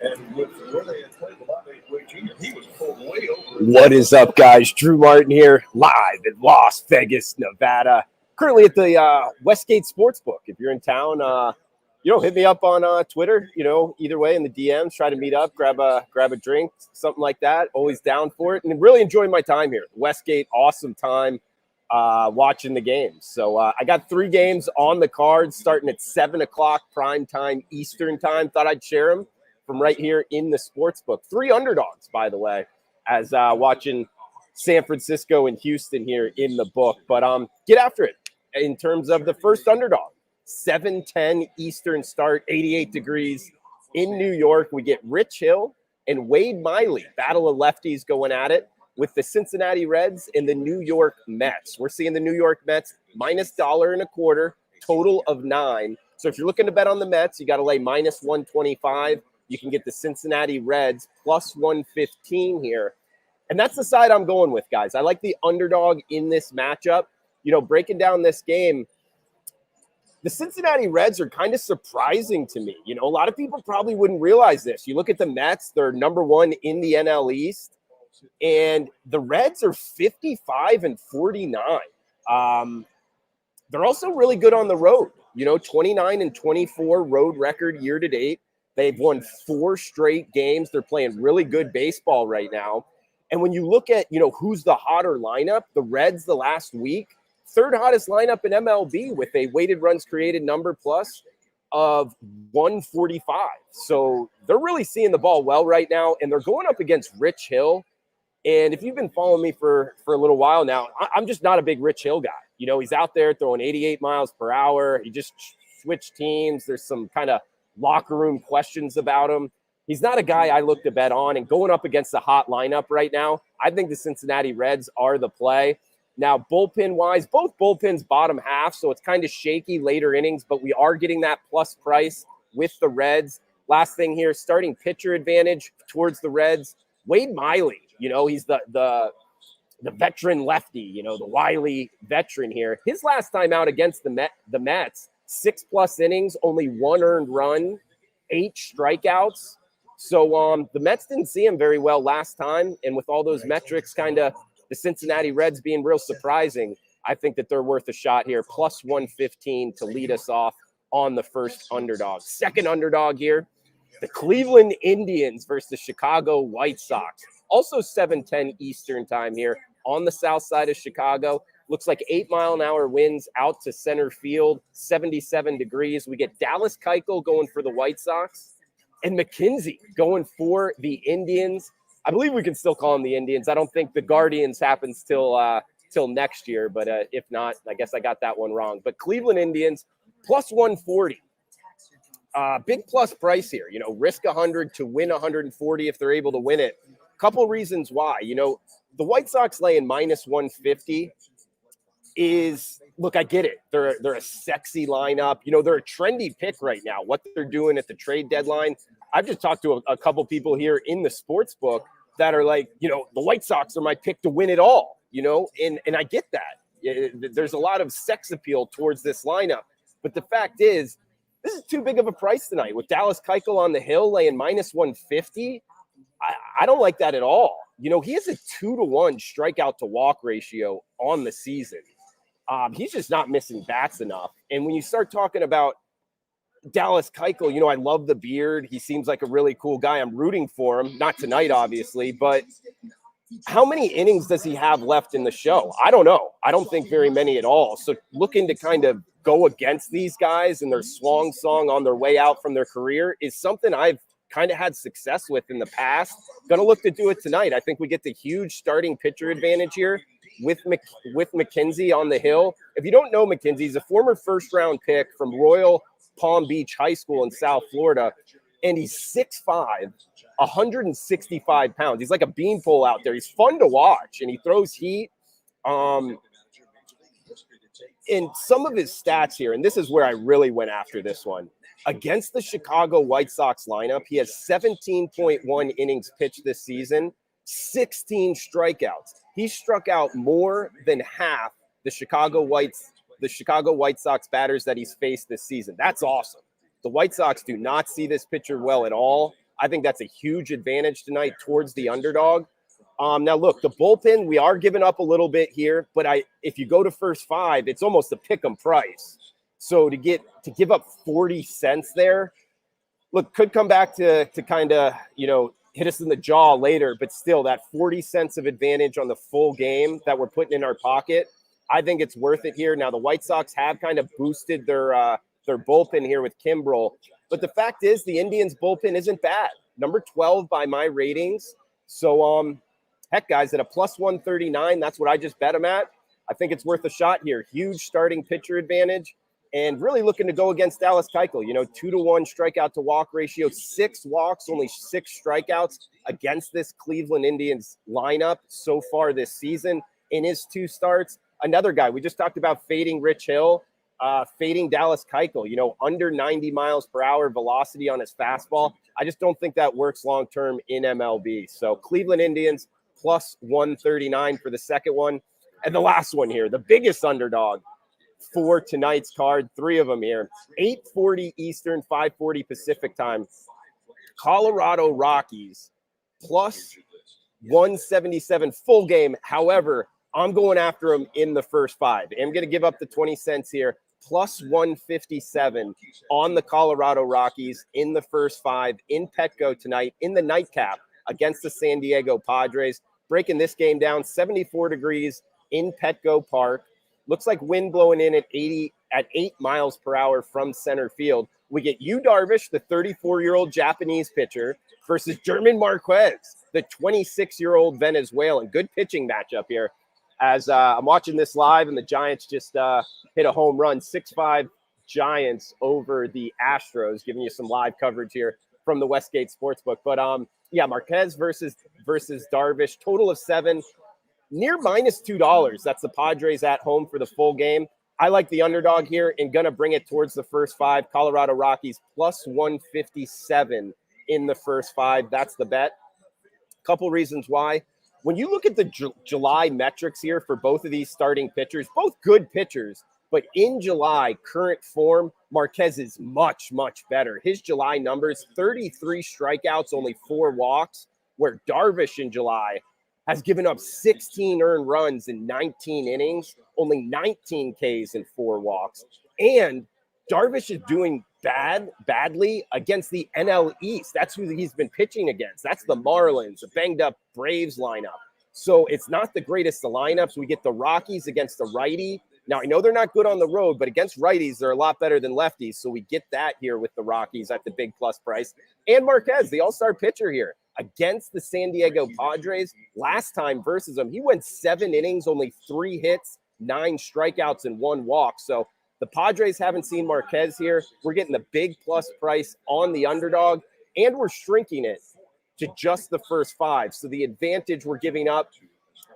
And with where they had played the lot he was pulled way over. What is up, guys? Drew Martin here, live in Las Vegas, Nevada. Currently at the Westgate Sportsbook. If you're in town, hit me up on Twitter. Either way in the DMs. Try to meet up, grab a drink, something like that. Always down for it, and really enjoying my time here. Westgate, awesome time watching the games. So I got 3 games on the card, starting at 7 o'clock prime time Eastern time. Thought I'd share them from right here in the sportsbook. 3 underdogs, by the way, as watching San Francisco and Houston here in the book. But get after it in terms of the first underdog. 7:10 Eastern start, 88 degrees in New York. We get Rich Hill and Wade Miley, battle of lefties going at it with the Cincinnati Reds and the New York Mets. We're seeing the New York Mets minus $1.25, total of 9. So if you're looking to bet on the Mets, you got to lay minus 125. You can get the Cincinnati Reds plus 115 here. And that's the side I'm going with, guys. I like the underdog in this matchup. Breaking down this game, the Cincinnati Reds are kind of surprising to me. A lot of people probably wouldn't realize this. You look at the Mets, they're number 1 in the NL East, and the Reds are 55 and 49. They're also really good on the road. 29 and 24 road record year to date. They've won 4 straight games. They're playing really good baseball right now. And when you look at, who's the hotter lineup, the Reds the last week, 3rd hottest lineup in MLB with a weighted runs created number plus of 145. So they're really seeing the ball well right now, and they're going up against Rich Hill. And if you've been following me for a little while now, I'm just not a big Rich Hill guy. He's out there throwing 88 miles per hour. He just switched teams. There's some kind of locker room questions about him. He's not a guy I look to bet on, and going up against the hot lineup right now, I think the Cincinnati Reds are the play. Now, bullpen-wise, both bullpens bottom half, so it's kind of shaky later innings, but we are getting that plus price with the Reds. Last thing here, starting pitcher advantage towards the Reds. Wade Miley, he's the veteran lefty, the wily veteran here. His last time out against the Mets, 6+ innings, only 1 earned run, 8 strikeouts. So the Mets didn't see him very well last time, and with all those metrics kind of the Cincinnati Reds being real surprising, I think that they're worth a shot here. Plus 115 to lead us off on the first underdog. Second underdog here, the Cleveland Indians versus the Chicago White Sox. Also 7:10 Eastern time here on the south side of Chicago. Looks like 8-mile-an-hour winds out to center field, 77 degrees. We get Dallas Keuchel going for the White Sox and McKenzie going for the Indians. I believe we can still call them the Indians. I don't think the Guardians happens till next year, but if not, I guess I got that one wrong. But Cleveland Indians plus 140. Big plus price here. Risk 100 to win 140 if they're able to win it. Couple reasons why. The White Sox laying minus 150 is, look, I get it. They're a sexy lineup. They're a trendy pick right now. What they're doing at the trade deadline. I've just talked to a couple people here in the sports book that are like, the White Sox are my pick to win it all, and I get that. There's a lot of sex appeal towards this lineup. But the fact is, this is too big of a price tonight. With Dallas Keuchel on the hill laying minus 150, I don't like that at all. He has a 2-to-1 strikeout to walk ratio on the season. He's just not missing bats enough. And when you start talking about Dallas Keuchel, I love the beard. He seems like a really cool guy. I'm rooting for him. Not tonight, obviously, but how many innings does he have left in the show? I don't know. I don't think very many at all. So looking to kind of go against these guys and their swan song on their way out from their career is something I've kind of had success with in the past. Gonna look to do it tonight. I think we get the huge starting pitcher advantage here with McKenzie on the hill. If you don't know McKenzie, he's a former first-round pick from Royal Palm Beach High School in South Florida, and he's 6'5", 165 pounds. He's like a beanpole out there. He's fun to watch, and he throws heat. And some of his stats here, and this is where I really went after this one. Against the Chicago White Sox lineup, he has 17.1 innings pitched this season, 16 strikeouts. He struck out more than half the Chicago White Sox batters that he's faced this season. That's awesome. The White Sox do not see this pitcher well at all. I think that's a huge advantage tonight towards the underdog. Now, look, the bullpen, we are giving up a little bit here, but if you go to first 5, it's almost a pick 'em price. So to give up 40 cents there, look, could come back to kind of, hit us in the jaw later, but still that 40 cents of advantage on the full game that we're putting in our pocket, I think it's worth it here. Now, the White Sox have kind of boosted their bullpen here with Kimbrel, but the fact is the Indians' bullpen isn't bad. Number 12 by my ratings. So, heck, guys, at a plus 139, that's what I just bet them at. I think it's worth a shot here. Huge starting pitcher advantage. And really looking to go against Dallas Keuchel, 2-to-1 strikeout to walk ratio, 6 walks, only 6 strikeouts against this Cleveland Indians lineup so far this season in his 2 starts. Another guy, we just talked about fading Rich Hill, fading Dallas Keuchel, under 90 miles per hour velocity on his fastball. I just don't think that works long-term in MLB. So Cleveland Indians plus 139 for the second one. And the last one here, the biggest underdog for tonight's card, 3 of them here, 8:40 Eastern, 5:40 Pacific time. Colorado Rockies plus 177 full game. However, I'm going after them in the first 5. I'm going to give up the 20 cents here, plus 157 on the Colorado Rockies in the first 5 in Petco tonight in the nightcap against the San Diego Padres. Breaking this game down, 74 degrees in Petco Park. Looks like wind blowing in at 8 miles per hour from center field. We get Yu Darvish, the 34-year-old Japanese pitcher, versus German Marquez, the 26-year-old Venezuelan. Good pitching matchup here. As I'm watching this live, and the Giants just hit a home run, 6-5 Giants over the Astros, giving you some live coverage here from the Westgate Sportsbook. But Marquez versus Darvish, total of 7. Near minus $2. That's the Padres at home for the full game. I like the underdog here and going to bring it towards the first 5. Colorado Rockies plus 157 in the first 5. That's the bet. Couple reasons why. When you look at the July metrics here for both of these starting pitchers, both good pitchers, but in July, current form, Marquez is much, much better. His July numbers, 33 strikeouts, only 4 walks, where Darvish in July has given up 16 earned runs in 19 innings, only 19 Ks and 4 walks. And Darvish is doing badly against the NL East. That's who he's been pitching against. That's the Marlins, a banged-up Braves lineup. So it's not the greatest of lineups. We get the Rockies against the righty. Now, I know they're not good on the road, but against righties, they're a lot better than lefties. So we get that here with the Rockies at the big plus price. And Marquez, the all-star pitcher here, against the San Diego Padres. Last time versus them, he went 7 innings, only 3 hits, 9 strikeouts, and 1 walk. So the Padres haven't seen Marquez here. We're getting the big plus price on the underdog, and we're shrinking it to just the first 5. So the advantage we're giving up,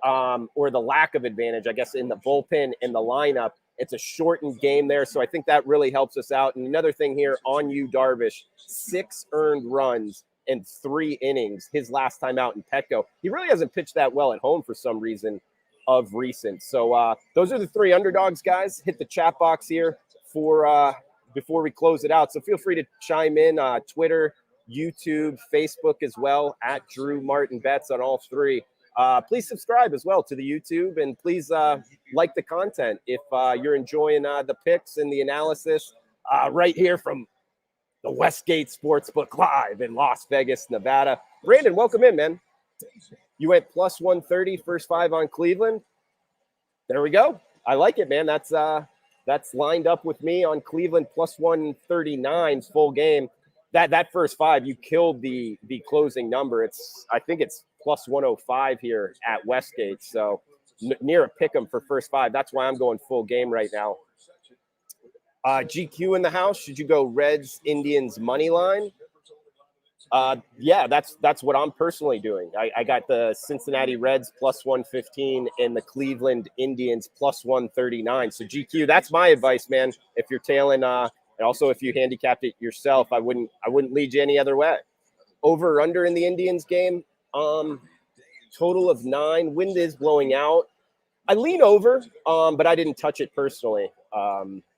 or the lack of advantage, I guess, in the bullpen and the lineup, it's a shortened game there. So I think that really helps us out. And another thing here on Yu Darvish, 6 earned runs in 3 innings his last time out in Petco. He really hasn't pitched that well at home for some reason of recent. So those are the 3 underdogs, guys. Hit the chat box here for before we close it out. So feel free to chime in, Twitter, YouTube, Facebook as well, at Drew Martin Bets on all 3. Please subscribe as well to the YouTube, and please like the content if you're enjoying the picks and the analysis right here from the Westgate Sportsbook live in Las Vegas, Nevada. Brandon, welcome in, man. You went plus 130, first 5 on Cleveland. There we go. I like it, man. That's lined up with me on Cleveland plus 139 full game. That first 5, you killed the closing number. I think it's plus 105 here at Westgate. So near a pick 'em for first 5. That's why I'm going full game right now. GQ in the house. Should you go Reds, Indians money line? Yeah, that's what I'm personally doing. I got the Cincinnati Reds plus 115 and the Cleveland Indians plus 139. So GQ, that's my advice, man. If you're tailing, and also if you handicapped it yourself, I wouldn't lead you any other way. Over or under in the Indians game, total of 9. Wind is blowing out. I lean over, but I didn't touch it personally.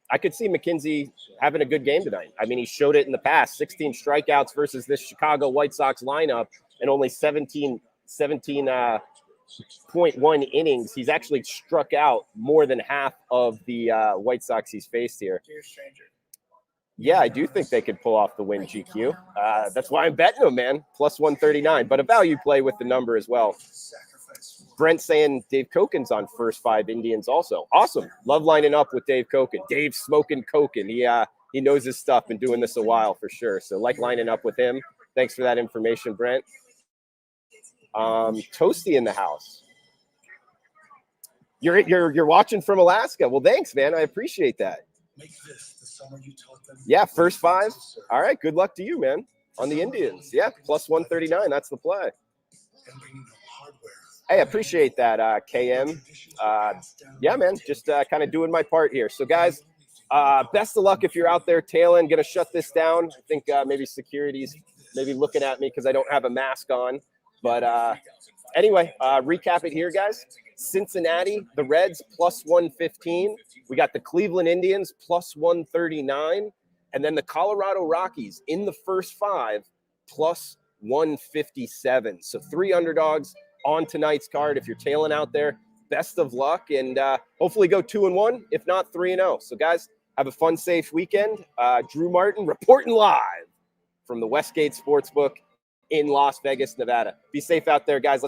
I could see McKenzie having a good game tonight. I mean, he showed it in the past, 16 strikeouts versus this Chicago White Sox lineup and only 17.1 innings. He's actually struck out more than half of the White Sox he's faced here. Yeah, I do think they could pull off the win, GQ. That's why I'm betting them, man. Plus 139, but a value play with the number as well. Brent saying Dave Koken's on first 5 Indians also. Awesome. Love lining up with Dave Koken. Dave smoking Koken. He knows his stuff, been doing this a while for sure. So like lining up with him. Thanks for that information, Brent. Toasty in the house. You're watching from Alaska. Well, thanks, man. I appreciate that. Yeah, first 5. All right, good luck to you, man. On the Indians. Yeah, plus 139. That's the play. Hey, I appreciate that, KM. Yeah, man, just kind of doing my part here. So, guys, best of luck if you're out there tailing. Going to shut this down. I think maybe security's maybe looking at me because I don't have a mask on. But anyway, recap it here, guys. Cincinnati, the Reds, plus 115. We got the Cleveland Indians, plus 139. And then the Colorado Rockies in the first 5, plus 157. So 3 underdogs on tonight's card. If you're tailing out there, best of luck, and hopefully go 2-1, if not 3-0. So, guys, have a fun, safe weekend. Drew Martin reporting live from the Westgate Sportsbook in Las Vegas, Nevada. Be safe out there, guys.